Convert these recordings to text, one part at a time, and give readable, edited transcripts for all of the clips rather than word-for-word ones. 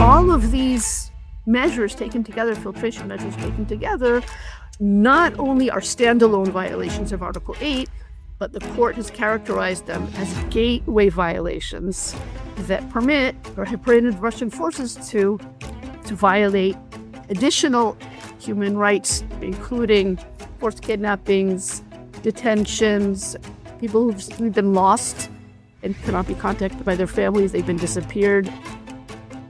all of these measures taken together, filtration measures taken together, not only are standalone violations of Article 8, but the court has characterized them as gateway violations that permit or have permitted Russian forces to violate additional human rights, including forced kidnappings, detentions, people who've been lost and cannot be contacted by their families. They've been disappeared.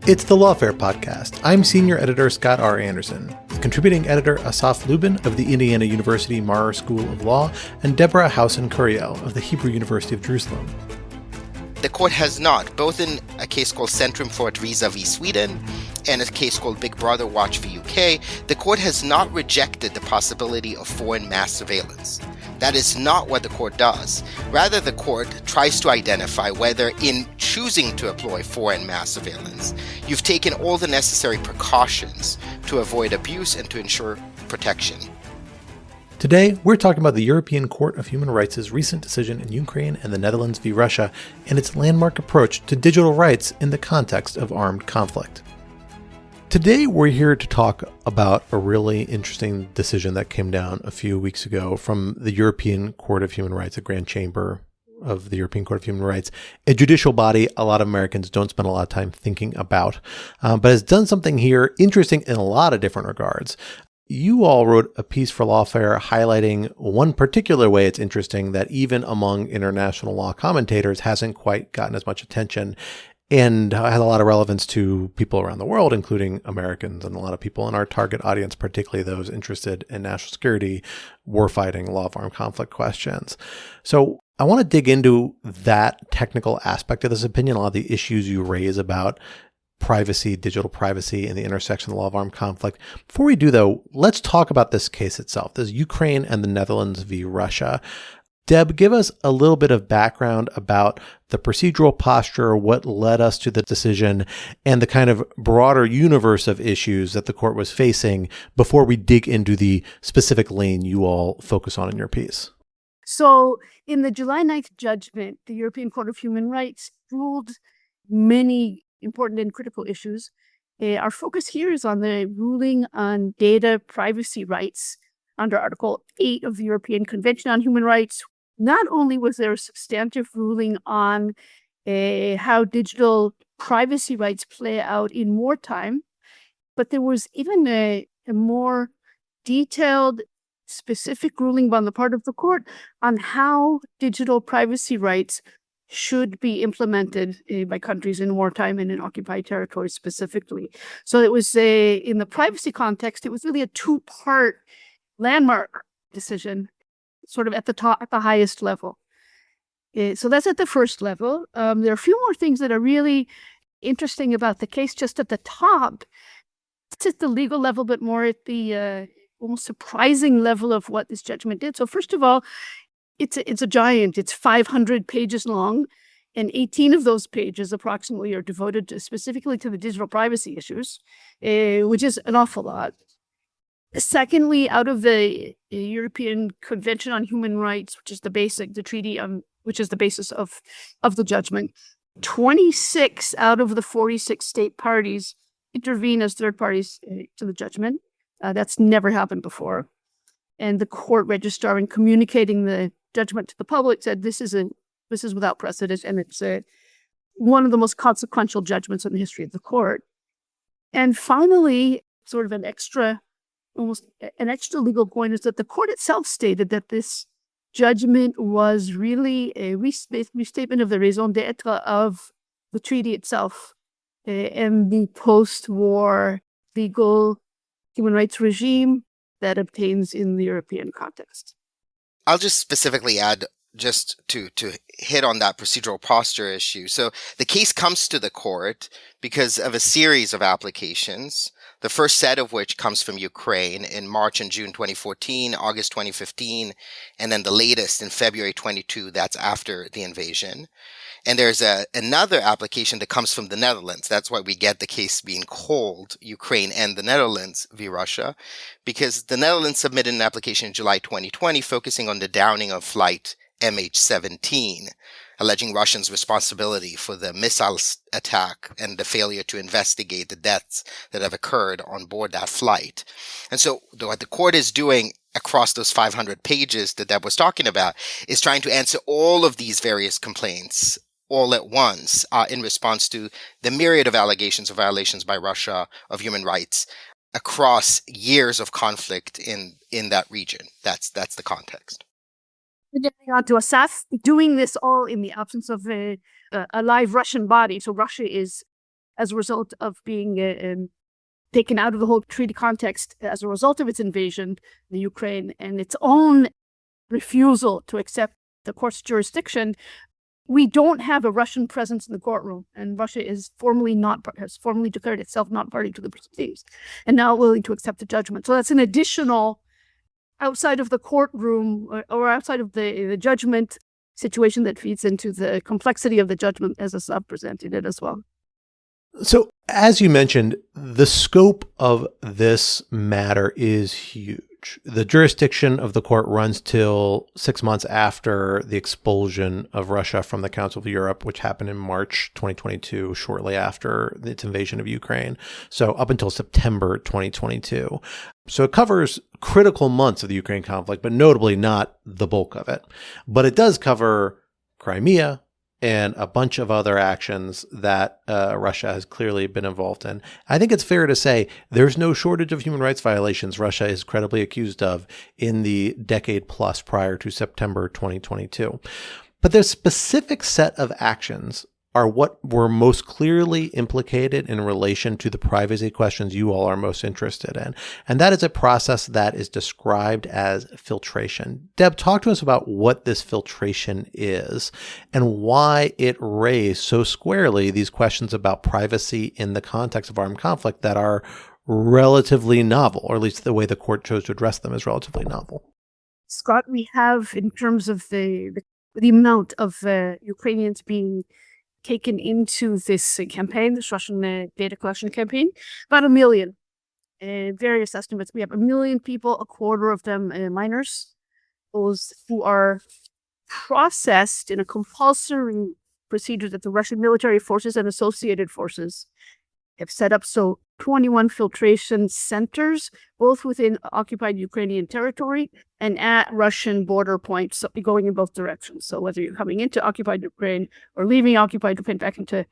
It's the Lawfare podcast. I'm senior editor Scott R. Anderson, with contributing editor Asaf Lubin of the Indiana University Maurer School of Law and Deborah Housen-Couriel of the Hebrew University of Jerusalem. The court has not, both in a case called Centrum for Visa v. Sweden and a case called Big Brother Watch v. UK, the court has not rejected the possibility of foreign mass surveillance. That is not what the court does. Rather, the court tries to identify whether, in choosing to employ foreign mass surveillance, you've taken all the necessary precautions to avoid abuse and to ensure protection. Today, we're talking about the European Court of Human Rights' recent decision in Ukraine and the Netherlands v. Russia and its landmark approach to digital rights in the context of armed conflict. Today, we're here to talk about a really interesting decision that came down a few weeks ago from the European Court of Human Rights, a grand chamber of the European Court of Human Rights, a judicial body a lot of Americans don't spend a lot of time thinking about, but has done something here interesting in a lot of different regards. You all wrote a piece for Lawfare highlighting one particular way it's interesting that even among international law commentators hasn't quite gotten as much attention and has a lot of relevance to people around the world, including Americans and a lot of people in our target audience, particularly those interested in national security, warfighting, law of armed conflict questions. So I want to dig into that technical aspect of this opinion, a lot of the issues you raise about privacy, digital privacy, and the intersection of the law of armed conflict. Before we do, though, let's talk about this case itself. This is Ukraine and the Netherlands v. Russia. Deb, give us a little bit of background about the procedural posture, what led us to the decision, and the kind of broader universe of issues that the court was facing before we dig into the specific lane you all focus on in your piece. So in the July 9th judgment, the European Court of Human Rights ruled many important and critical issues. Our focus here is on the ruling on data privacy rights under Article 8 of the European Convention on Human Rights. Not only was there a substantive ruling on how digital privacy rights play out in wartime, but there was even a more detailed, specific ruling on the part of the court on how digital privacy rights should be implemented by countries in wartime and in occupied territories specifically. So it was in the privacy context, it was really a two-part landmark decision, sort of at the top, at the highest level. So that's at the first level. There are a few more things that are really interesting about the case just at the top. It's at the legal level, but more at the almost surprising level of what this judgment did. So first of all, it's a giant. It's 500 pages long, and 18 of those pages approximately are devoted specifically to the digital privacy issues, which is an awful lot. Secondly, out of the European Convention on Human Rights, which is the treaty which is the basis of the judgment, 26 out of the 46 state parties intervene as third parties to the judgment. That's never happened before. And the court registrar, in communicating the judgment to the public, said this is without precedent, and it's one of the most consequential judgments in the history of the court. And finally, sort of almost an extra legal point is that the court itself stated that this judgment was really a restatement of the raison d'etre of the treaty itself and the post-war legal human rights regime that obtains in the European context. I'll just specifically add, just to hit on that procedural posture issue. So the case comes to the court because of a series of applications, the first set of which comes from Ukraine in March and June 2014, August 2015, and then the latest in February 22, that's after the invasion. And there's another application that comes from the Netherlands. That's why we get the case being called Ukraine and the Netherlands v. Russia, because the Netherlands submitted an application in July 2020 focusing on the downing of flight MH17. alleging Russians' responsibility for the missile attack and the failure to investigate the deaths that have occurred on board that flight. And so what the court is doing across those 500 pages that Deb was talking about is trying to answer all of these various complaints all at once in response to the myriad of allegations of violations by Russia of human rights across years of conflict in that region. That's the context. Getting on to Asaf, doing this all in the absence of a live Russian body. So Russia is, as a result of being taken out of the whole treaty context as a result of its invasion of the Ukraine and its own refusal to accept the court's jurisdiction, we don't have a Russian presence in the courtroom, and Russia has formally declared itself not party to the proceedings, and now willing to accept the judgment. So that's an additional, outside of the courtroom or outside of the judgment situation, that feeds into the complexity of the judgment as Asaf presented it as well. So, as you mentioned, the scope of this matter is huge. The jurisdiction of the court runs till 6 months after the expulsion of Russia from the Council of Europe, which happened in March 2022, shortly after its invasion of Ukraine. So up until September 2022. So it covers critical months of the Ukraine conflict, but notably not the bulk of it. But it does cover Crimea and a bunch of other actions that Russia has clearly been involved in. I think it's fair to say there's no shortage of human rights violations Russia is credibly accused of in the decade plus prior to September 2022. But their specific set of actions are what were most clearly implicated in relation to the privacy questions you all are most interested in. And that is a process that is described as filtration. Deb, talk to us about what this filtration is and why it raised so squarely these questions about privacy in the context of armed conflict that are relatively novel, or at least the way the court chose to address them is relatively novel. Scott, we have, in terms of the amount of Ukrainians being taken into this campaign, this Russian data collection campaign, about 1 million. Various estimates. We have 1 million people, a quarter of them minors, those who are processed in a compulsory procedure that the Russian military forces and associated forces have set up. So 21 filtration centers, both within occupied Ukrainian territory and at Russian border points, so going in both directions. So whether you're coming into occupied Ukraine or leaving occupied Ukraine back into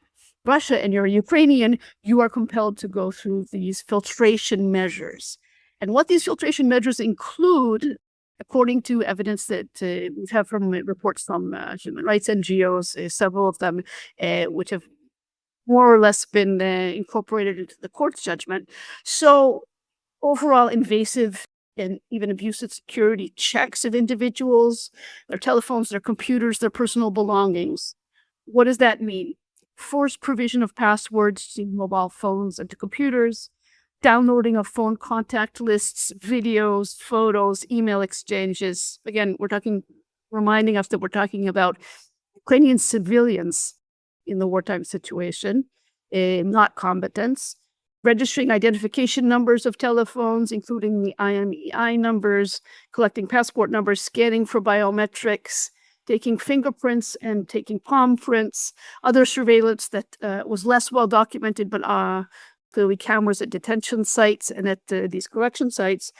Russia and you're a Ukrainian, you are compelled to go through these filtration measures. And what these filtration measures include, according to evidence that we've had from reports from human rights NGOs, several of them, which have more or less been incorporated into the court's judgment. So overall invasive and even abusive security checks of individuals, their telephones, their computers, their personal belongings. What does that mean? Forced provision of passwords to mobile phones and to computers, downloading of phone contact lists, videos, photos, email exchanges. Again, reminding us that we're talking about Ukrainian civilians in the wartime situation, not combatants, registering identification numbers of telephones, including the IMEI numbers, collecting passport numbers, scanning for biometrics, taking fingerprints and taking palm prints, other surveillance that was less well documented, but clearly cameras at detention sites and at these correction sites.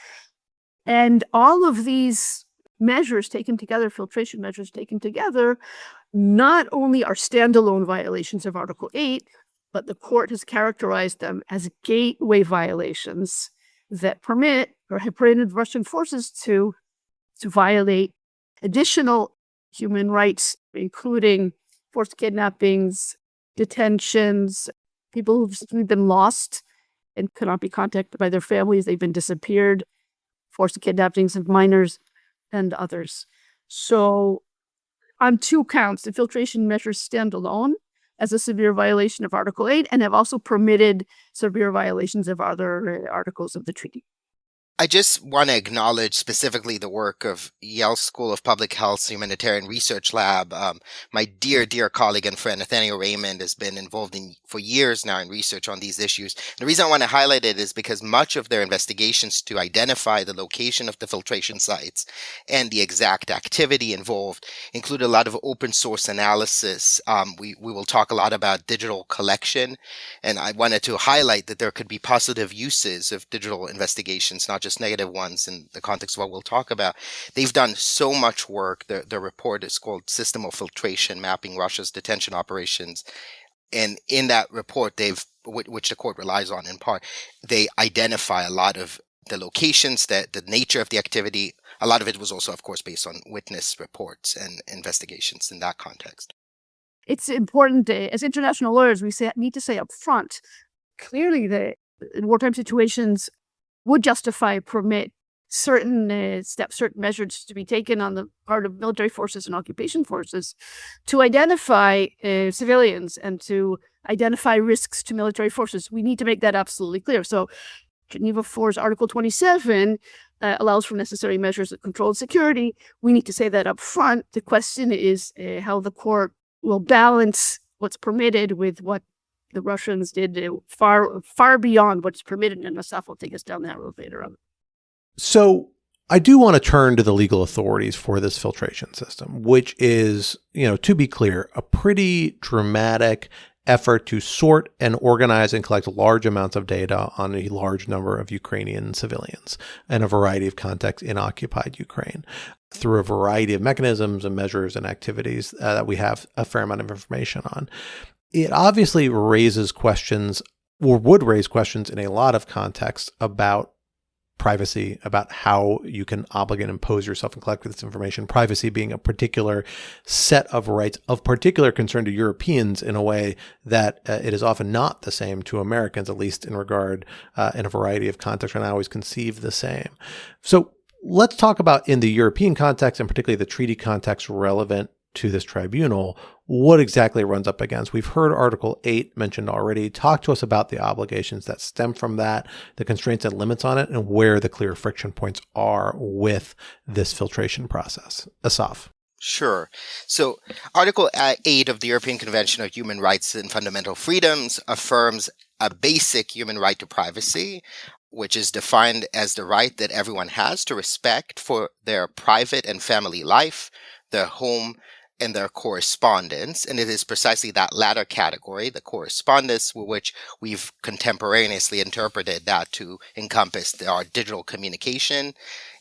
And all of these measures taken together, filtration measures taken together, not only are standalone violations of Article 8, but the court has characterized them as gateway violations that permit or have permitted Russian forces to violate additional human rights, including forced kidnappings, detentions, people who've been lost and cannot be contacted by their families. They've been disappeared, forced kidnappings of minors and others. So on 2 counts, the filtration measures stand alone as a severe violation of Article 8 and have also permitted severe violations of other articles of the treaty. I just want to acknowledge specifically the work of Yale School of Public Health's Humanitarian Research Lab. My dear colleague and friend Nathaniel Raymond has been involved for years now in research on these issues. The reason I want to highlight it is because much of their investigations to identify the location of the filtration sites and the exact activity involved include a lot of open source analysis. We will talk a lot about digital collection, and I wanted to highlight that there could be positive uses of digital investigations, not just negative ones in the context of what we'll talk about. They've done so much work. The report is called System of Filtration, Mapping Russia's Detention Operations. And in that report, which the court relies on in part, they identify a lot of the locations, the nature of the activity. A lot of it was also, of course, based on witness reports and investigations in that context. It's important, as international lawyers, we need to say up front, clearly in wartime situations would justify, permit certain steps, certain measures to be taken on the part of military forces and occupation forces to identify civilians and to identify risks to military forces. We need to make that absolutely clear. So Geneva IV's Article 27 allows for necessary measures of control and security. We need to say that up front. The question is how the court will balance what's permitted with what the Russians did far beyond what's permitted, and Asaf will take us down that road later on. So I do want to turn to the legal authorities for this filtration system, which is, to be clear, a pretty dramatic effort to sort and organize and collect large amounts of data on a large number of Ukrainian civilians in a variety of contexts in occupied Ukraine through a variety of mechanisms and measures and activities that we have a fair amount of information on. It obviously raises questions, or would raise questions in a lot of contexts about privacy, about how you can obligate and impose yourself and collect this information, privacy being a particular set of rights of particular concern to Europeans in a way that it is often not the same to Americans, at least in regard in a variety of contexts, and I always conceive the same. So let's talk about, in the European context, and particularly the treaty context relevant to this tribunal, what exactly it runs up against. We've heard Article 8 mentioned already. Talk to us about the obligations that stem from that, the constraints and limits on it, and where the clear friction points are with this filtration process. Asaf. Sure. So Article 8 of the European Convention of Human Rights and Fundamental Freedoms affirms a basic human right to privacy, which is defined as the right that everyone has to respect for their private and family life, their home, and their correspondence. And it is precisely that latter category, the correspondence, with which we've contemporaneously interpreted that to encompass our digital communication,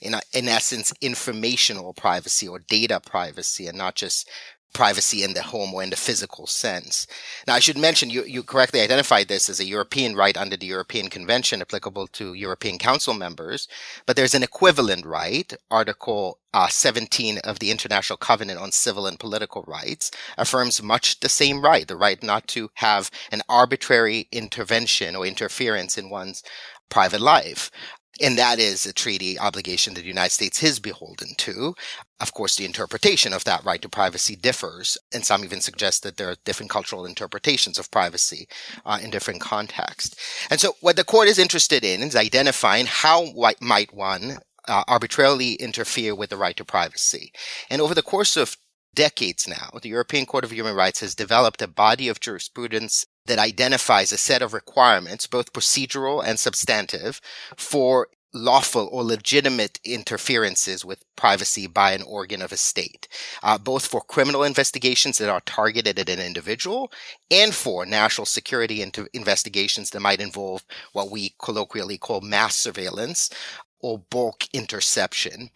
in essence, informational privacy or data privacy, and not just privacy in the home or in the physical sense. Now, I should mention, you correctly identified this as a European right under the European Convention applicable to European Council members, but there's an equivalent right. Article 17 of the International Covenant on Civil and Political Rights affirms much the same right, the right not to have an arbitrary intervention or interference in one's private life. And that is a treaty obligation that the United States is beholden to. Of course, the interpretation of that right to privacy differs, and some even suggest that there are different cultural interpretations of privacy in different contexts. And so what the court is interested in is identifying how might one arbitrarily interfere with the right to privacy. And over the course of decades now, the European Court of Human Rights has developed a body of jurisprudence that identifies a set of requirements, both procedural and substantive, for lawful or legitimate interferences with privacy by an organ of a state, both for criminal investigations that are targeted at an individual and for national security investigations that might involve what we colloquially call mass surveillance or bulk interception.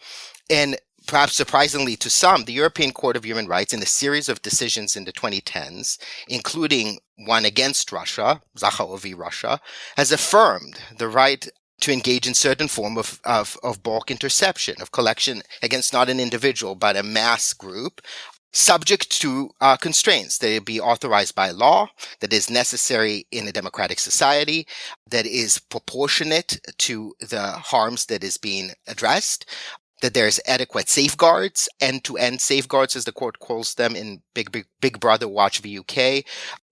And perhaps surprisingly to some, the European Court of Human Rights, in a series of decisions in the 2010s, including one against Russia, Zakharov v. Russia, has affirmed the right to engage in certain form of bulk interception, of collection against not an individual, but a mass group, subject to constraints that it be authorized by law, that is necessary in a democratic society, that is proportionate to the harms that is being addressed, that there's adequate safeguards, end-to-end safeguards, as the court calls them in Big Brother Watch v UK.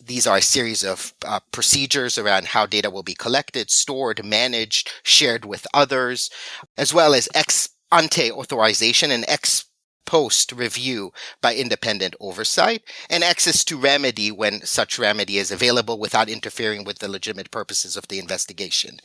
These are a series of procedures around how data will be collected, stored, managed, shared with others, as well as ex ante authorization and ex post review by independent oversight, and access to remedy when such remedy is available without interfering with the legitimate purposes of the investigation.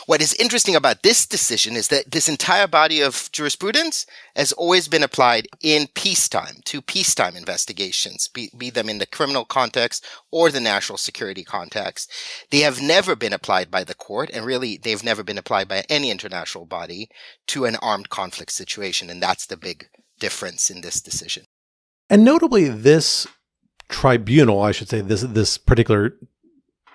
What is interesting about this decision is that this entire body of jurisprudence has always been applied in peacetime, to peacetime investigations, be them in the criminal context or the national security context. They have never been applied by the court, and really they've never been applied by any international body to an armed conflict situation, and that's the big difference in this decision. And notably, this tribunal, I should say, this particular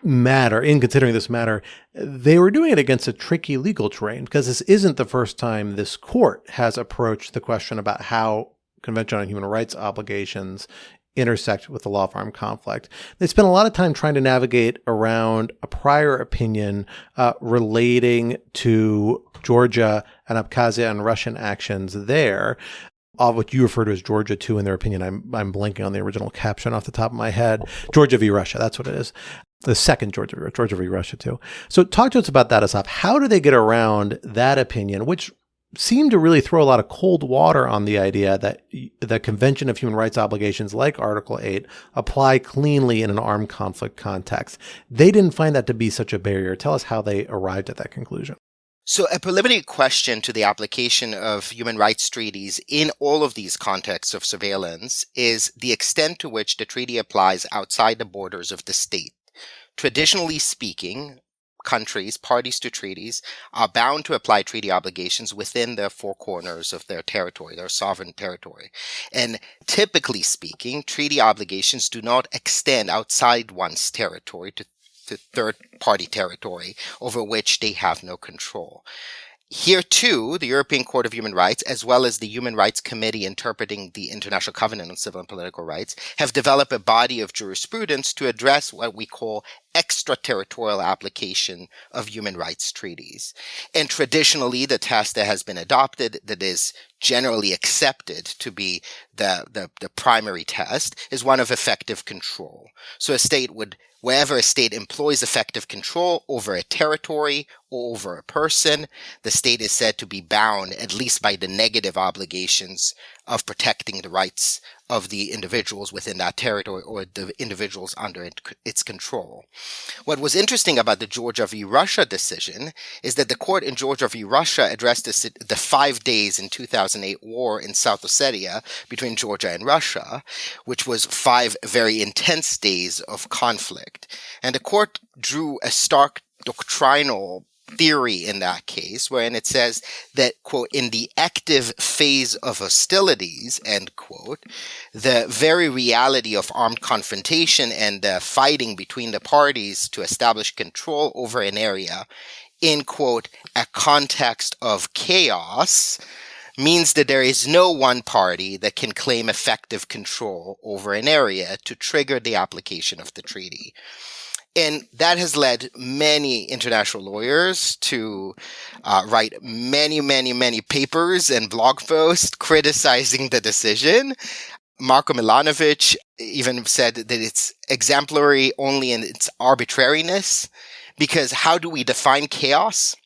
matter, in considering this matter, they were doing it against a tricky legal terrain, because this isn't the first time this court has approached the question about how Convention on Human Rights obligations intersect with the law of armed conflict. They spent a lot of time trying to navigate around a prior opinion relating to Georgia and Abkhazia and Russian actions there. What you refer to as Georgia 2 in their opinion. I'm blanking on the original caption off the top of my head. Georgia v. Russia, that's what it is. The second Georgia v. Russia 2. So talk to us about that, Asaf. How do they get around that opinion, which seemed to really throw a lot of cold water on the idea that the Convention of Human Rights obligations like Article 8 apply cleanly in an armed conflict context? They didn't find that to be such a barrier. Tell us how they arrived at that conclusion. So a preliminary question to the application of human rights treaties in all of these contexts of surveillance is the extent to which the treaty applies outside the borders of the state. Traditionally speaking, countries, parties to treaties, are bound to apply treaty obligations within the four corners of their territory, their sovereign territory. And typically speaking, treaty obligations do not extend outside one's territory to third-party territory over which they have no control. Here, too, the European Court of Human Rights, as well as the Human Rights Committee interpreting the International Covenant on Civil and Political Rights, have developed a body of jurisprudence to address what we call extraterritorial application of human rights treaties. And traditionally, the test that has been adopted, that is generally accepted to be the primary test, is one of effective control. So wherever a state employs effective control over a territory or over a person, the state is said to be bound, at least by the negative obligations of protecting the rights of the individuals within that territory or the individuals under its control. What was interesting about the Georgia v. Russia decision is that the court in Georgia v. Russia addressed the 5 days in 2008 war in South Ossetia between Georgia and Russia, which was 5 very intense days of conflict. And the court drew a stark doctrinal theory in that case, wherein it says that, quote, in the active phase of hostilities, end quote, the very reality of armed confrontation and the fighting between the parties to establish control over an area in, quote, a context of chaos means that there is no one party that can claim effective control over an area to trigger the application of the treaty. And that has led many international lawyers to write many papers and blog posts criticizing the decision. Marko Milanovic even said that it's exemplary only in its arbitrariness, because how do we define chaos?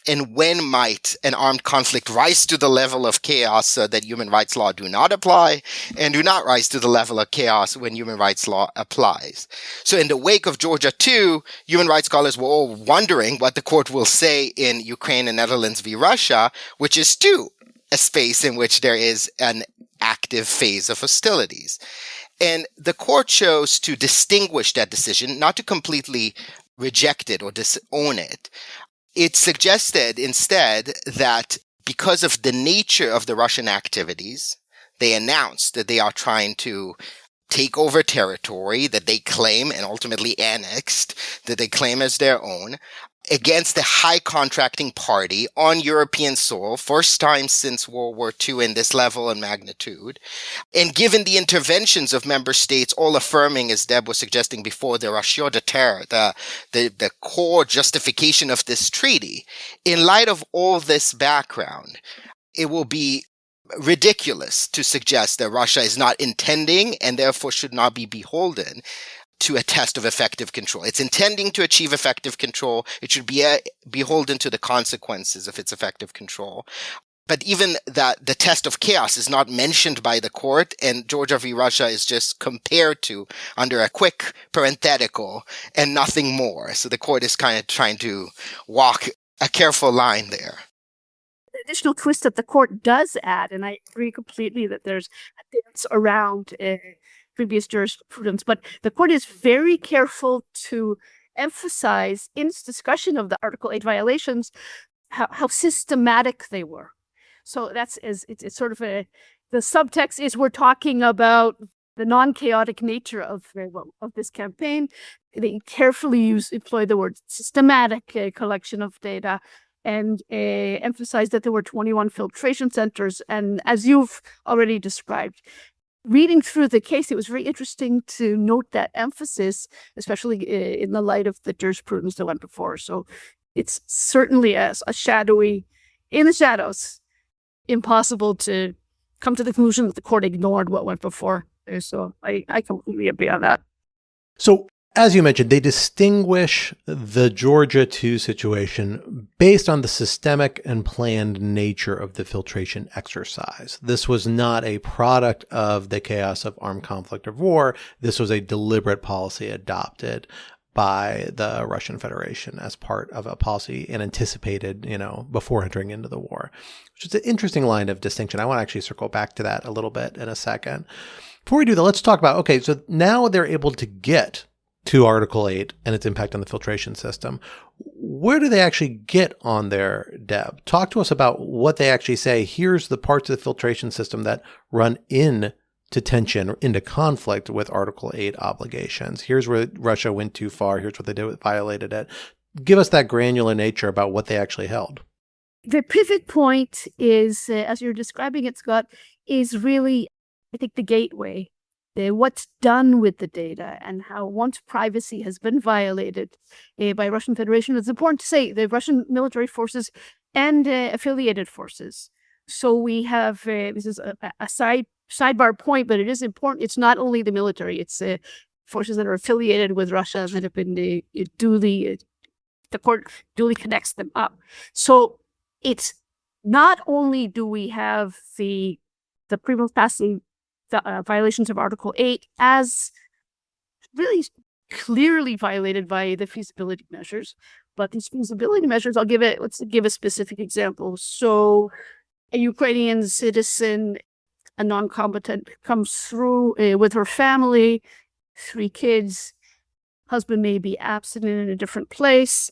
And when might an armed conflict rise to the level of chaos so that human rights law do not apply, and do not rise to the level of chaos when human rights law applies? So in the wake of Georgia 2, human rights scholars were all wondering what the court will say in Ukraine and Netherlands v. Russia, which is too a space in which there is an active phase of hostilities. And the court chose to distinguish that decision, not to completely reject it or disown it. It suggested instead that because of the nature of the Russian activities, they announced that they are trying to take over territory that they claim and ultimately annexed, that they claim as their own, against a high contracting party on European soil, first time since World War II in this level and magnitude. And given the interventions of member states, all affirming, as Deb was suggesting before, the ratio d'etat, the core justification of this treaty, in light of all this background, it will be ridiculous to suggest that Russia is not intending and therefore should not be beholden to a test of effective control. It's intending to achieve effective control. It should be beholden to the consequences of its effective control. But even that the test of chaos is not mentioned by the court, and Georgia v. Russia is just compared to under a quick parenthetical and nothing more. So the court is kind of trying to walk a careful line there. The additional twist that the court does add, and I agree completely that there's a dance around previous jurisprudence, but the court is very careful to emphasize in its discussion of the Article 8 violations how systematic they were. So it's sort of the subtext is we're talking about the non-chaotic nature of this campaign. They carefully employ the word systematic collection of data and emphasize that there were 21 filtration centers. And as you've already described, reading through the case, it was very interesting to note that emphasis, especially in the light of the jurisprudence that went before. So it's certainly a shadowy, in the shadows, impossible to come to the conclusion that the court ignored what went before. So I completely agree on that. So as you mentioned, they distinguish the Georgia 2 situation based on the systemic and planned nature of the filtration exercise. This was not a product of the chaos of armed conflict or war. This was a deliberate policy adopted by the Russian Federation as part of a policy and anticipated, before entering into the war, which is an interesting line of distinction. I want to actually circle back to that a little bit in a second. Before we do that, let's talk about, okay, so now they're able to get to Article 8 and its impact on the filtration system. Where do they actually get on there, Deb? Talk to us about what they actually say. Here's the parts of the filtration system that run into tension or into conflict with Article 8 obligations. Here's where Russia went too far. Here's what they did, violated it. Give us that granular nature about what they actually held. The pivot point is, as you're describing it, Scott, is really, I think, the gateway. What's done with the data and how once privacy has been violated by Russian Federation, it's important to say the Russian military forces and affiliated forces. So we have, this is a sidebar point, but it is important. It's not only the military, it's forces that are affiliated with Russia that have been the court duly connects them up. So it's not only do we have the prima facie violations of Article 8 as really clearly violated by the feasibility measures, but these feasibility measures, let's give a specific example. So a Ukrainian citizen, a non-combatant, comes through with her family, 3 kids, husband may be absent in a different place,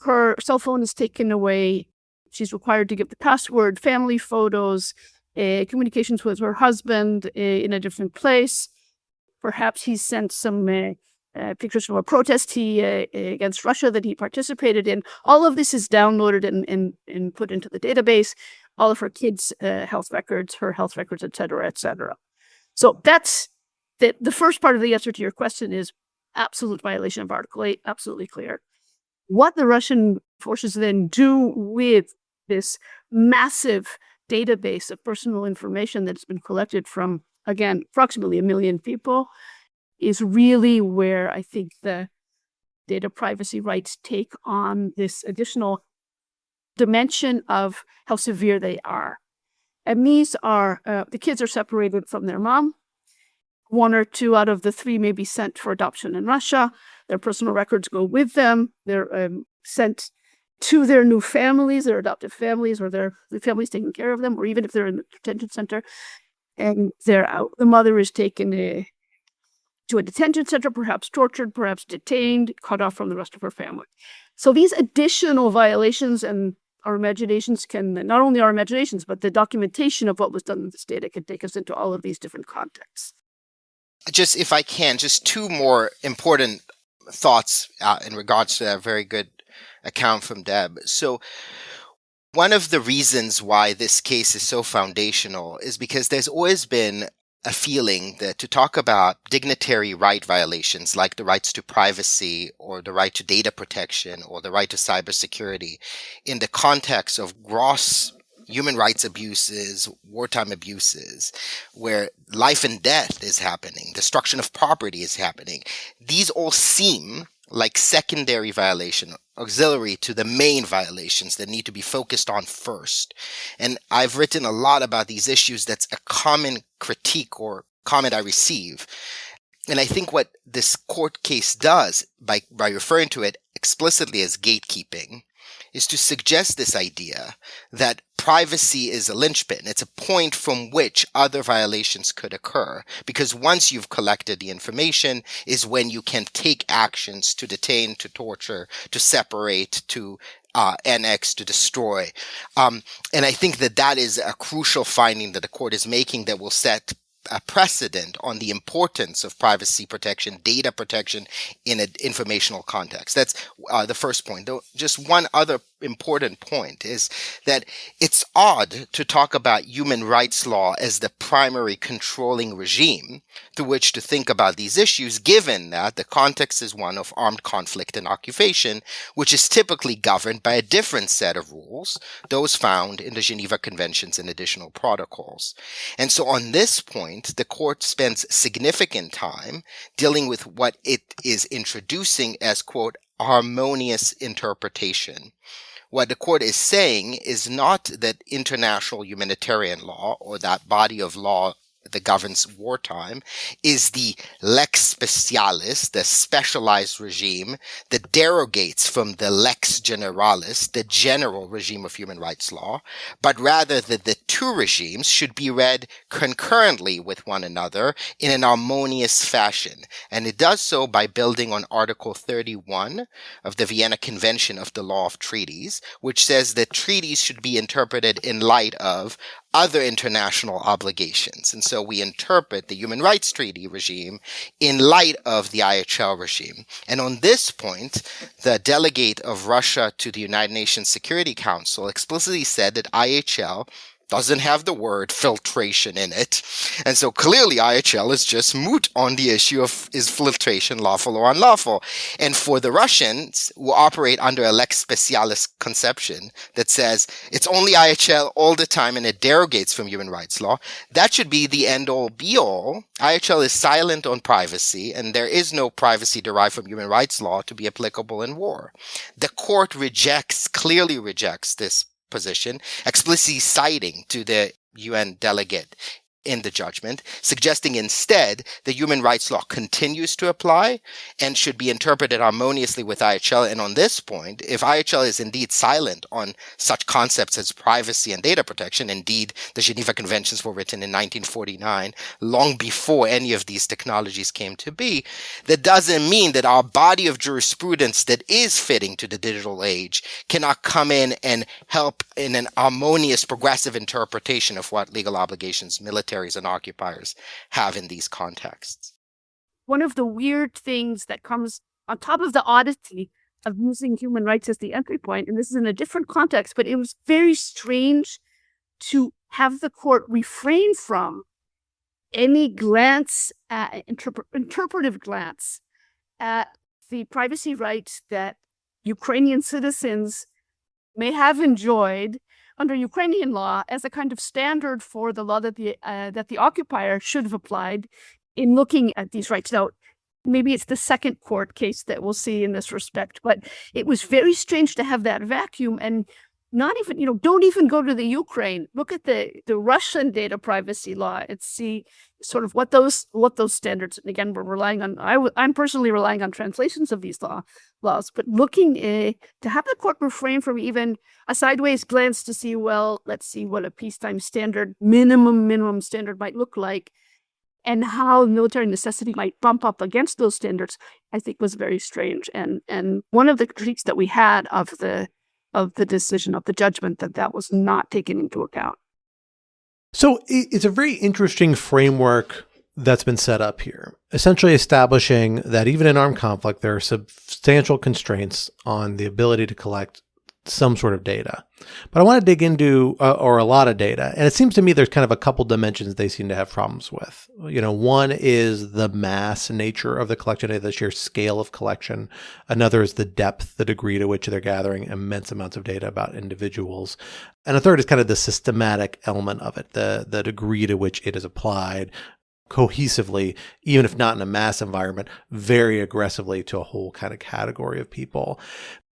her cell phone is taken away, she's required to give the password, family photos, communications with her husband in a different place. Perhaps he sent some pictures from a protest against Russia that he participated in. All of this is downloaded and put into the database. All of her kids' health records, her health records, et cetera, et cetera. So that's the first part of the answer to your question is absolute violation of Article 8, absolutely clear. What the Russian forces then do with this massive database of personal information that's been collected from, again, approximately 1 million people is really where I think the data privacy rights take on this additional dimension of how severe they are. And these are, the kids are separated from their mom. 1 or 2 out of the 3 may be sent for adoption in Russia. Their personal records go with them. They're sent to their new families, their adoptive families, or the families taking care of them, or even if they're in the detention center and they're out. The mother is taken to a detention center, perhaps tortured, perhaps detained, cut off from the rest of her family. So these additional violations and our imaginations can, not only our imaginations, but the documentation of what was done with this data can take us into all of these different contexts. Just, if I can, just 2 more important thoughts in regards to that very good account from Deb. So one of the reasons why this case is so foundational is because there's always been a feeling that to talk about dignitary right violations like the rights to privacy or the right to data protection or the right to cybersecurity in the context of gross human rights abuses, wartime abuses, where life and death is happening, destruction of property is happening. These all seem like secondary violation, auxiliary to the main violations that need to be focused on first. And I've written a lot about these issues. That's a common critique or comment I receive. And I think what this court case does, by referring to it explicitly as gatekeeping, is to suggest this idea that privacy is a linchpin. It's a point from which other violations could occur, because once you've collected the information is when you can take actions to detain, to torture, to separate, to annex, to destroy. And I think that is a crucial finding that the court is making that will set a precedent on the importance of privacy protection, data protection in an informational context. That's the first point. Though, just one other important point is that it's odd to talk about human rights law as the primary controlling regime through which to think about these issues, given that the context is one of armed conflict and occupation, which is typically governed by a different set of rules, those found in the Geneva Conventions and additional protocols. And so on this point, the court spends significant time dealing with what it is introducing as, quote, harmonious interpretation. What the court is saying is not that international humanitarian law, or that body of law that governs wartime, is the lex specialis, the specialized regime that derogates from the lex generalis, the general regime of human rights law, but rather that the two regimes should be read concurrently with one another in an harmonious fashion. And it does so by building on Article 31 of the Vienna Convention of the Law of Treaties, which says that treaties should be interpreted in light of other international obligations. And so we interpret the Human Rights Treaty regime in light of the IHL regime. And on this point, the delegate of Russia to the United Nations Security Council explicitly said that IHL doesn't have the word filtration in it. And so clearly IHL is just moot on the issue of is filtration lawful or unlawful. And for the Russians, who operate under a lex specialis conception that says it's only IHL all the time and it derogates from human rights law, that should be the end-all be-all. IHL is silent on privacy, and there is no privacy derived from human rights law to be applicable in war. The court clearly rejects this position, explicitly citing to the UN delegate in the judgment, suggesting instead the human rights law continues to apply and should be interpreted harmoniously with IHL. And on this point, if IHL is indeed silent on such concepts as privacy and data protection, indeed the Geneva Conventions were written in 1949, long before any of these technologies came to be, that doesn't mean that our body of jurisprudence that is fitting to the digital age cannot come in and help in an harmonious, progressive interpretation of what legal obligations militaries and occupiers have in these contexts. One of the weird things that comes on top of the oddity of using human rights as the entry point, and this is in a different context, but it was very strange to have the court refrain from any glance, interpretive glance at the privacy rights that Ukrainian citizens may have enjoyed under Ukrainian law as a kind of standard for the law that the occupier should have applied in looking at these rights. Now, maybe it's the second court case that we'll see in this respect, but it was very strange to have that vacuum and not even, don't even go to the Ukraine. Look at the Russian data privacy law and see sort of what those standards. And again, we're relying on. I'm personally relying on translations of these laws, but looking to have the court refrain from even a sideways glance to see, well, let's see what a peacetime standard, minimum standard might look like, and how military necessity might bump up against those standards, I think was very strange. And one of the critiques that we had of the decision, of the judgment, that was not taken into account. So it's a very interesting framework that's been set up here, essentially establishing that even in armed conflict, there are substantial constraints on the ability to collect some sort of data. But I want to dig into, or a lot of data. And it seems to me there's kind of a couple dimensions they seem to have problems with. One is the mass nature of the collection data, the sheer scale of collection. Another is the depth, the degree to which they're gathering immense amounts of data about individuals. And a third is kind of the systematic element of it, the degree to which it is applied cohesively, even if not in a mass environment, very aggressively to a whole kind of category of people.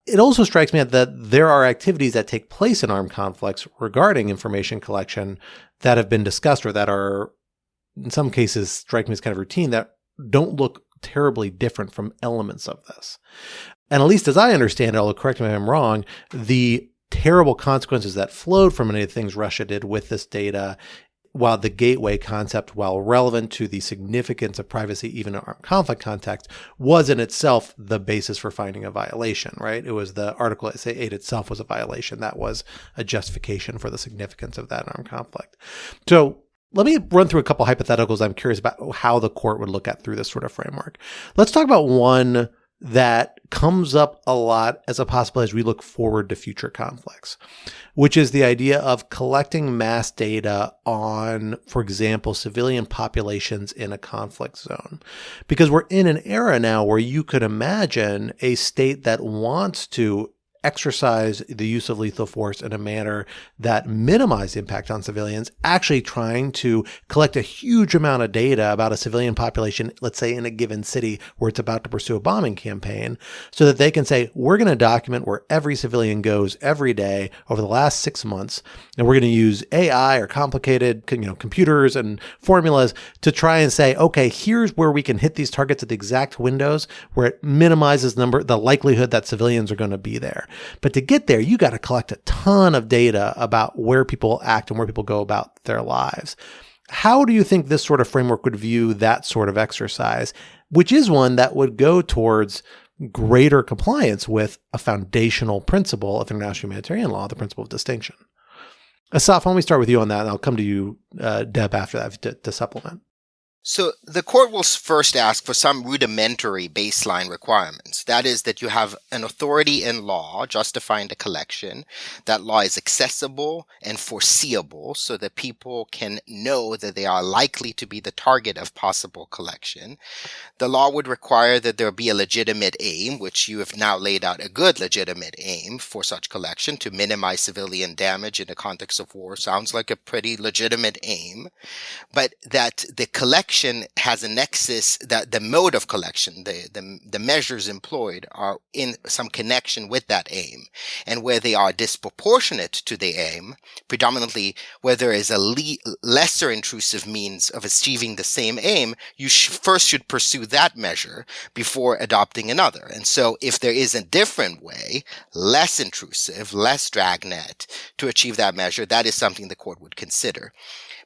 It also strikes me that there are activities that take place in armed conflicts regarding information collection that have been discussed or that are, in some cases, strike me as kind of routine that don't look terribly different from elements of this. And at least as I understand it, although correct me if I'm wrong, the terrible consequences that flowed from many of the things Russia did with this data, while the gateway concept, while relevant to the significance of privacy, even in armed conflict context, was in itself the basis for finding a violation, right? It was the Article 8 itself was a violation. That was a justification for the significance of that armed conflict. So let me run through a couple hypotheticals I'm curious about how the court would look at through this sort of framework. Let's talk about one that comes up a lot as a possibility as we look forward to future conflicts, which is the idea of collecting mass data on, for example, civilian populations in a conflict zone. Because we're in an era now where you could imagine a state that wants to exercise the use of lethal force in a manner that minimizes impact on civilians, actually trying to collect a huge amount of data about a civilian population, let's say in a given city where it's about to pursue a bombing campaign, so that they can say, we're going to document where every civilian goes every day over the last 6 months, and we're going to use AI or complicated computers and formulas to try and say, okay, here's where we can hit these targets at the exact windows where it minimizes the likelihood that civilians are going to be there. But to get there, you got to collect a ton of data about where people act and where people go about their lives. How do you think this sort of framework would view that sort of exercise, which is one that would go towards greater compliance with a foundational principle of international humanitarian law, the principle of distinction? Asaf, why don't we start with you on that, and I'll come to you, Deb, after that to supplement. So the court will first ask for some rudimentary baseline requirements. That is, that you have an authority in law justifying the collection. That law is accessible and foreseeable so that people can know that they are likely to be the target of possible collection. The law would require that there be a legitimate aim, which you have now laid out a good legitimate aim for such collection to minimize civilian damage in the context of war. Sounds like a pretty legitimate aim. But that the collection has a nexus, that the mode of collection, the measures employed are in some connection with that aim. And where they are disproportionate to the aim, predominantly where there is a lesser intrusive means of achieving the same aim, you first should pursue that measure before adopting another. And so if there is a different way, less intrusive, less dragnet to achieve that measure, that is something the court would consider.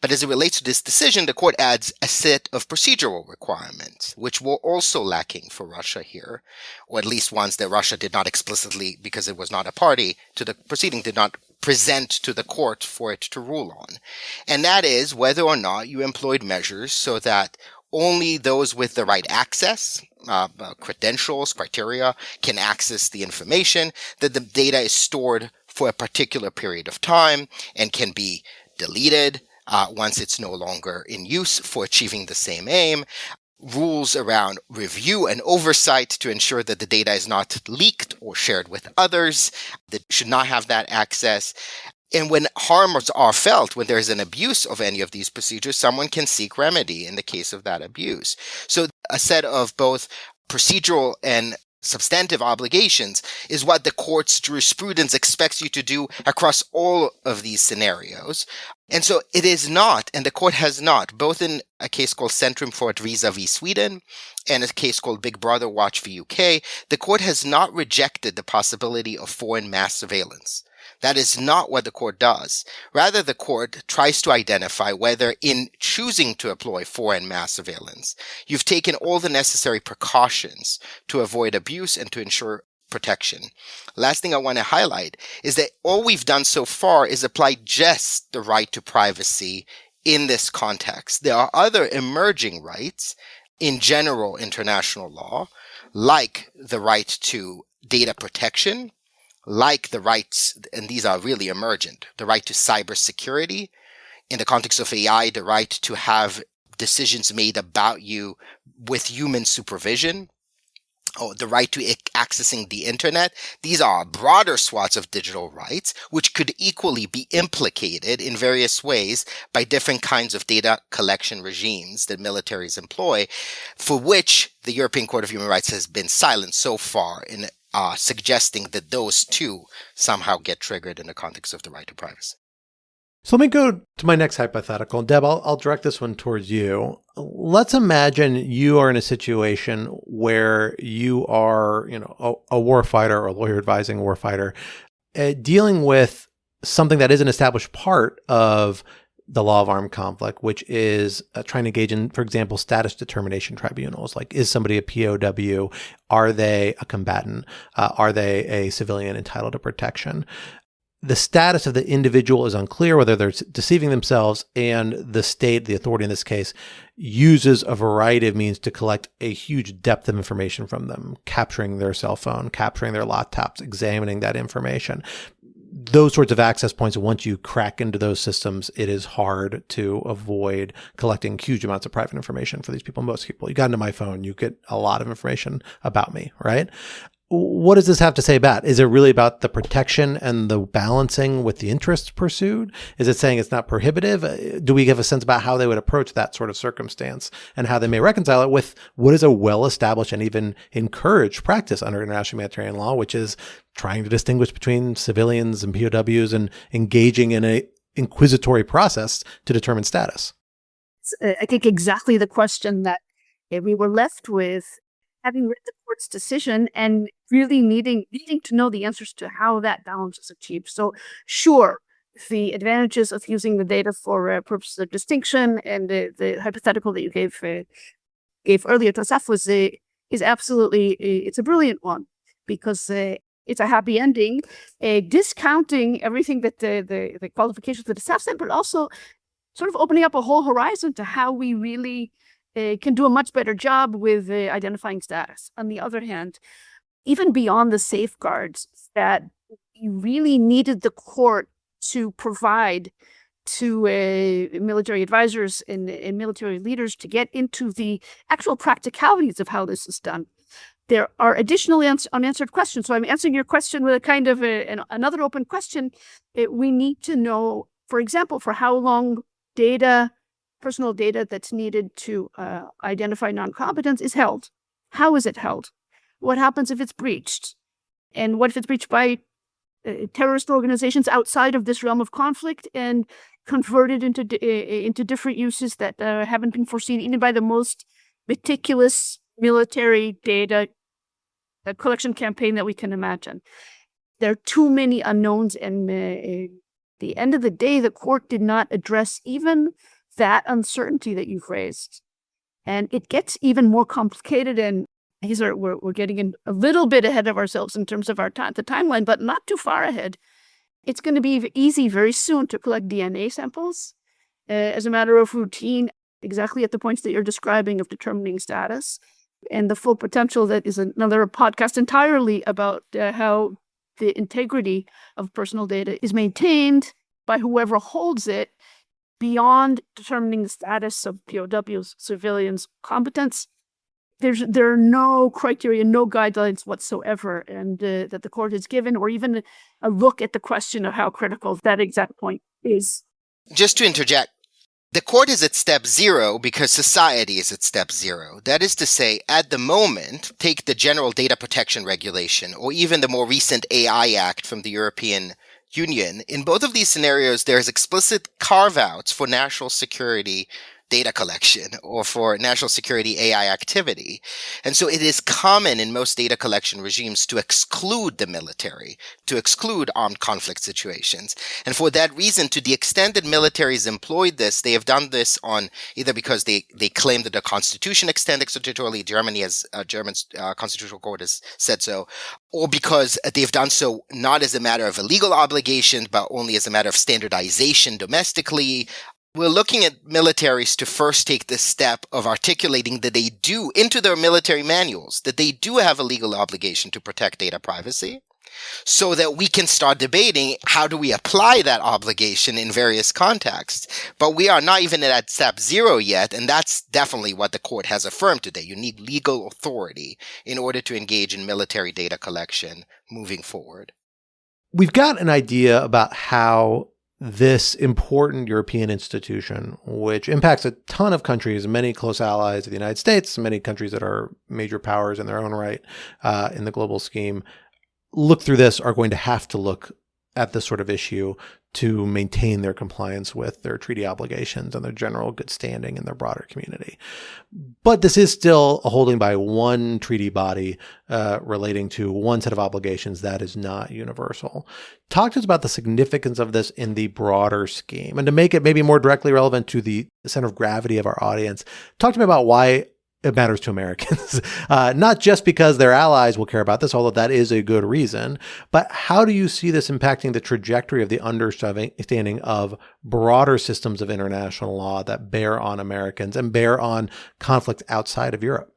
But as it relates to this decision, the court adds a set of procedural requirements, which were also lacking for Russia here, or at least ones that Russia did not explicitly, because it was not a party to the proceeding, did not present to the court for it to rule on. And that is whether or not you employed measures so that only those with the right access, credentials, criteria, can access the information, that the data is stored for a particular period of time and can be deleted once it's no longer in use for achieving the same aim, rules around review and oversight to ensure that the data is not leaked or shared with others that should not have that access. And when harms are felt, when there is an abuse of any of these procedures, someone can seek remedy in the case of that abuse. So a set of both procedural and substantive obligations is what the court's jurisprudence expects you to do across all of these scenarios. And so it is not, and the court has not, both in a case called Centrum for Advisa v. Sweden and a case called Big Brother Watch v. UK, the court has not rejected the possibility of foreign mass surveillance. That is not what the court does. Rather, the court tries to identify whether in choosing to employ foreign mass surveillance, you've taken all the necessary precautions to avoid abuse and to ensure protection. Last thing I want to highlight is that all we've done so far is apply just the right to privacy in this context. There are other emerging rights in general international law, like the right to data protection, like the rights, and these are really emergent, the right to cybersecurity, in the context of AI, the right to have decisions made about you with human supervision, or the right to accessing the internet. These are broader swaths of digital rights, which could equally be implicated in various ways by different kinds of data collection regimes that militaries employ, for which the European Court of Human Rights has been silent so far in suggesting that those too somehow get triggered in the context of the right to privacy. So let me go to my next hypothetical. Deb, I'll direct this one towards you. Let's imagine you are in a situation where you are, a warfighter or a lawyer advising a warfighter, dealing with something that is an established part of the law of armed conflict, which is trying to engage in, for example, status determination tribunals. Like, is somebody a POW? Are they a combatant? Are they a civilian entitled to protection? The status of the individual is unclear, whether they're deceiving themselves, and the state, the authority in this case, uses a variety of means to collect a huge depth of information from them, capturing their cell phone, capturing their laptops, examining that information. Those sorts of access points, once you crack into those systems, it is hard to avoid collecting huge amounts of private information for these people. Most people, you got into my phone, you get a lot of information about me, right? What does this have to say about? Is it really about the protection and the balancing with the interests pursued? Is it saying it's not prohibitive? Do we give a sense about how they would approach that sort of circumstance and how they may reconcile it with what is a well-established and even encouraged practice under international humanitarian law, which is trying to distinguish between civilians and POWs and engaging in an inquisitory process to determine status? I think exactly the question that we were left with, having read the court's decision and really needing to know the answers to how that balance is achieved. So sure, the advantages of using the data for purposes of distinction and the hypothetical that you gave earlier to Asaf is absolutely, it's a brilliant one, because it's a happy ending, discounting everything that the qualifications that Asaf said, but also sort of opening up a whole horizon to how we really can do a much better job with identifying status. On the other hand, even beyond the safeguards that you really needed the court to provide to military advisors and military leaders to get into the actual practicalities of how this is done, there are additional unanswered questions. So I'm answering your question with a kind of another open question. We need to know, for example, for how long personal data that's needed to identify non-competence is held. How is it held? What happens if it's breached? And what if it's breached by terrorist organizations outside of this realm of conflict and converted into different uses that haven't been foreseen even by the most meticulous military data collection campaign that we can imagine? There are too many unknowns, and at the end of the day, the court did not address even that uncertainty that you've raised. And it gets even more complicated, and we're getting in a little bit ahead of ourselves in terms of the timeline, but not too far ahead. It's going to be easy very soon to collect DNA samples as a matter of routine, exactly at the points that you're describing of determining status, and the full potential that is another podcast entirely about how the integrity of personal data is maintained by whoever holds it, beyond determining the status of POWs, civilians, competence. There are no criteria, no guidelines whatsoever, and that the court has given, or even a look at the question of how critical that exact point is. Just to interject, the court is at step 0 because society is at step 0. That is to say, at the moment, take the General Data Protection Regulation, or even the more recent AI Act from the European Union. In both of these scenarios, there's explicit carve-outs for national security data collection or for national security AI activity. And so it is common in most data collection regimes to exclude the military, to exclude armed conflict situations. And for that reason, to the extent that militaries employed this, they have done this on either because they claim that the constitution extends extraterritorially, German's constitutional court has said so, or because they've done so not as a matter of a legal obligation, but only as a matter of standardization domestically. We're looking at militaries to first take the step of articulating that they do, into their military manuals, that they do have a legal obligation to protect data privacy. so that we can start debating how do we apply that obligation in various contexts. But we are not even at step 0 yet, and that's definitely what the court has affirmed today. You need legal authority in order to engage in military data collection moving forward. We've got an idea about how this important European institution, which impacts a ton of countries, many close allies of the United States, many countries that are major powers in their own right in the global scheme, look through this, are going to have to look at this sort of issue to maintain their compliance with their treaty obligations and their general good standing in their broader community. But this is still a holding by one treaty body relating to one set of obligations that is not universal. Talk to us about the significance of this in the broader scheme. And to make it maybe more directly relevant to the center of gravity of our audience, talk to me about why it matters to Americans, not just because their allies will care about this, although that is a good reason, but how do you see this impacting the trajectory of the understanding of broader systems of international law that bear on Americans and bear on conflict outside of Europe?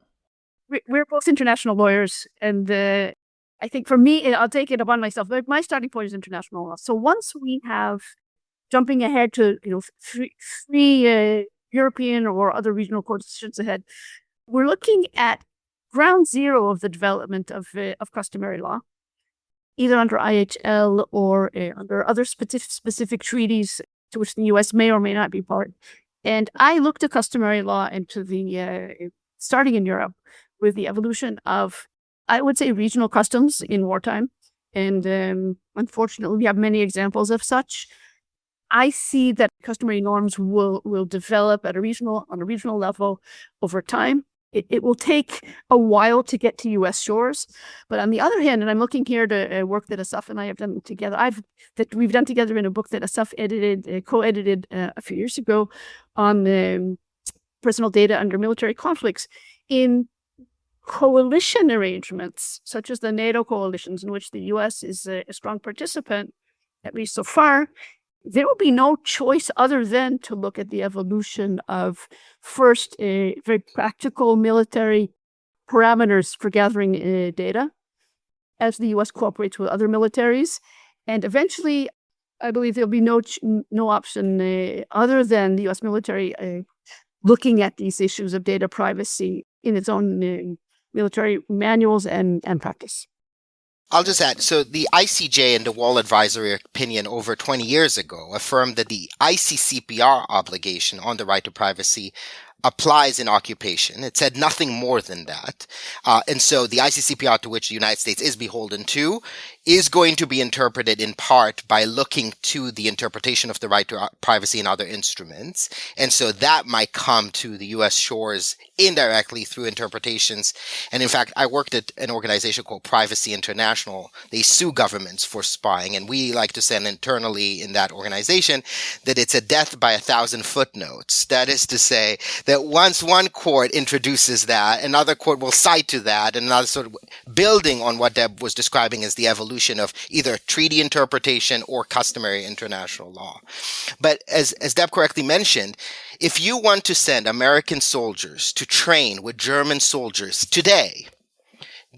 We're both international lawyers, and I think for me, I'll take it upon myself. My starting point is international law. So once we have, jumping ahead to three European or other regional court decisions ahead, we're looking at ground zero of the development of customary law, either under IHL or under other specific treaties to which the U.S. may or may not be part. And I looked at customary law into the starting in Europe with the evolution of, I would say, regional customs in wartime. And unfortunately, we have many examples of such. I see that customary norms will develop on a regional level over time. It will take a while to get to U.S. shores, but on the other hand, and I'm looking here to work that Asaf and I have done together. We've done together in a book that Asaf co-edited a few years ago on personal data under military conflicts in coalition arrangements, such as the NATO coalitions, in which the U.S. is a strong participant, at least so far. There will be no choice other than to look at the evolution of, first, very practical military parameters for gathering data as the U.S. cooperates with other militaries. And eventually, I believe there'll be no option other than the U.S. military looking at these issues of data privacy in its own military manuals and practice. I'll just add, so the ICJ and the Wall Advisory opinion over 20 years ago affirmed that the ICCPR obligation on the right to privacy applies in occupation. It said nothing more than that. And so the ICCPR, to which the United States is beholden to, is going to be interpreted in part by looking to the interpretation of the right to privacy in other instruments. And so that might come to the U.S. shores indirectly through interpretations. And in fact, I worked at an organization called Privacy International. They sue governments for spying. And we like to say internally in that organization that it's a death by 1,000 footnotes. That is to say that once one court introduces that, another court will cite to that, and another sort of building on what Deb was describing as the evolution of either treaty interpretation or customary international law. But as Deb correctly mentioned, if you want to send American soldiers to train with German soldiers today,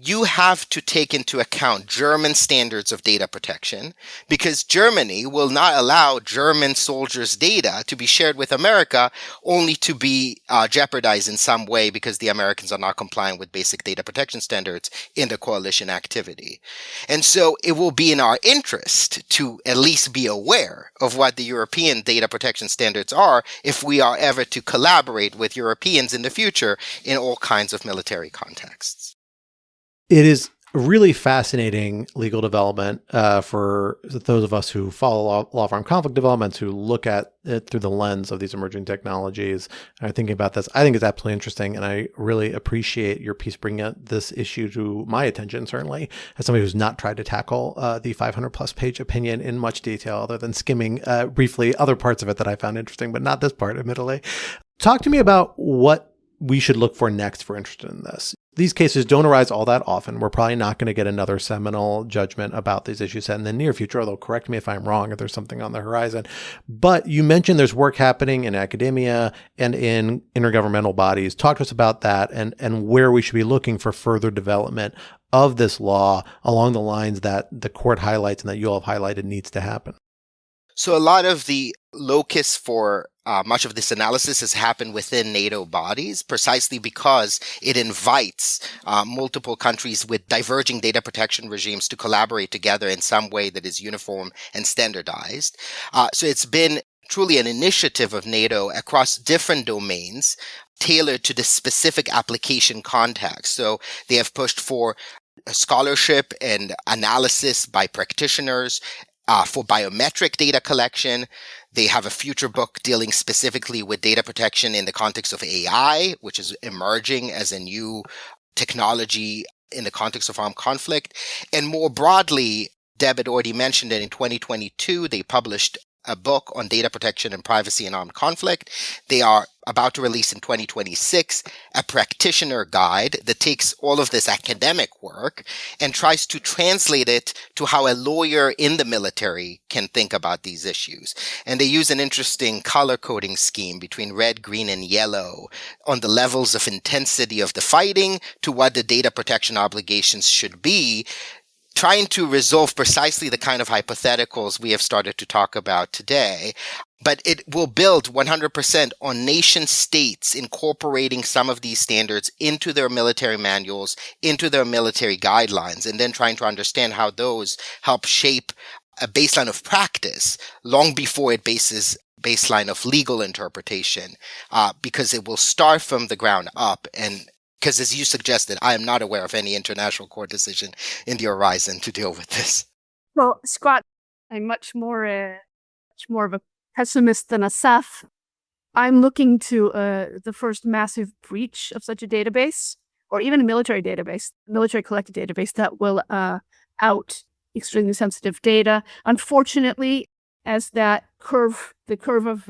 you have to take into account German standards of data protection, because Germany will not allow German soldiers' data to be shared with America only to be jeopardized in some way because the Americans are not complying with basic data protection standards in the coalition activity. And so it will be in our interest to at least be aware of what the European data protection standards are if we are ever to collaborate with Europeans in the future in all kinds of military contexts. It is really fascinating legal development for those of us who follow law of armed conflict developments, who look at it through the lens of these emerging technologies and are thinking about this. I think it's absolutely interesting, and I really appreciate your piece bringing this issue to my attention, certainly, as somebody who's not tried to tackle the 500-plus page opinion in much detail, other than skimming briefly other parts of it that I found interesting, but not this part, admittedly. Talk to me about what we should look for next for interested in this. these cases don't arise all that often. We're probably not going to get another seminal judgment about these issues in the near future, although correct me if I'm wrong, if there's something on the horizon. But you mentioned there's work happening in academia and in intergovernmental bodies. Talk to us about that and where we should be looking for further development of this law along the lines that the court highlights and that you all have highlighted needs to happen. So a lot of the locus for much of this analysis has happened within NATO bodies, precisely because it invites multiple countries with diverging data protection regimes to collaborate together in some way that is uniform and standardized. So it's been truly an initiative of NATO across different domains tailored to the specific application context. So they have pushed for scholarship and analysis by practitioners, for biometric data collection. They have a future book dealing specifically with data protection in the context of AI, which is emerging as a new technology in the context of armed conflict. And more broadly, Deb had already mentioned that in 2022, they published a book on data protection and privacy in armed conflict. They are about to release in 2026 a practitioner guide that takes all of this academic work and tries to translate it to how a lawyer in the military can think about these issues. And they use an interesting color coding scheme between red, green, and yellow on the levels of intensity of the fighting to what the data protection obligations should be, trying to resolve precisely the kind of hypotheticals we have started to talk about today. But it will build 100% on nation states incorporating some of these standards into their military manuals, into their military guidelines, and then trying to understand how those help shape a baseline of practice long before it bases baseline of legal interpretation, because it will start from the ground up. And because, as you suggested, I am not aware of any international court decision in the horizon to deal with this. Well, Scott, I'm much more of a pessimist than Asaf. I'm looking to the first massive breach of such a database, or even a military database, military collected database that will out extremely sensitive data. Unfortunately, as the curve of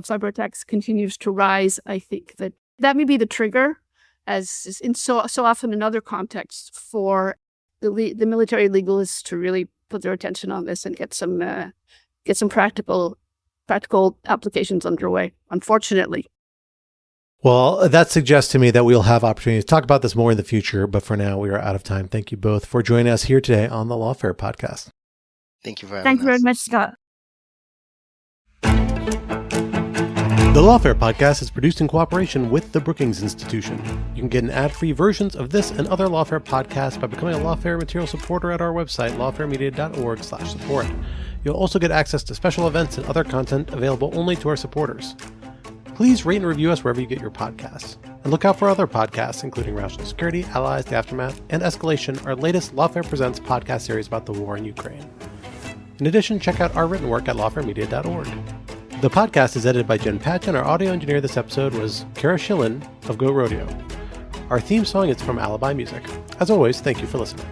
cyber attacks continues to rise, I think that may be the trigger, as is in so often in other contexts, for the military legalists to really put their attention on this and get some practical applications underway, unfortunately. Well, that suggests to me that we'll have opportunities to talk about this more in the future, but for now we are out of time. Thank you both for joining us here today on the Lawfare podcast. Thank you very much. Thank you very much, Scott. The Lawfare podcast is produced in cooperation with the Brookings Institution. You can get an ad-free versions of this and other Lawfare podcasts by becoming a Lawfare material supporter at our website, lawfaremedia.org/support. You'll also get access to special events and other content available only to our supporters. Please rate and review us wherever you get your podcasts. And look out for other podcasts, including Rational Security, Allies, The Aftermath, and Escalation, our latest Lawfare Presents podcast series about the war in Ukraine. In addition, check out our written work at lawfaremedia.org. The podcast is edited by Jen Patch, and our audio engineer this episode was Kara Schillen of Go Rodeo. Our theme song is from Alibi Music. As always, thank you for listening.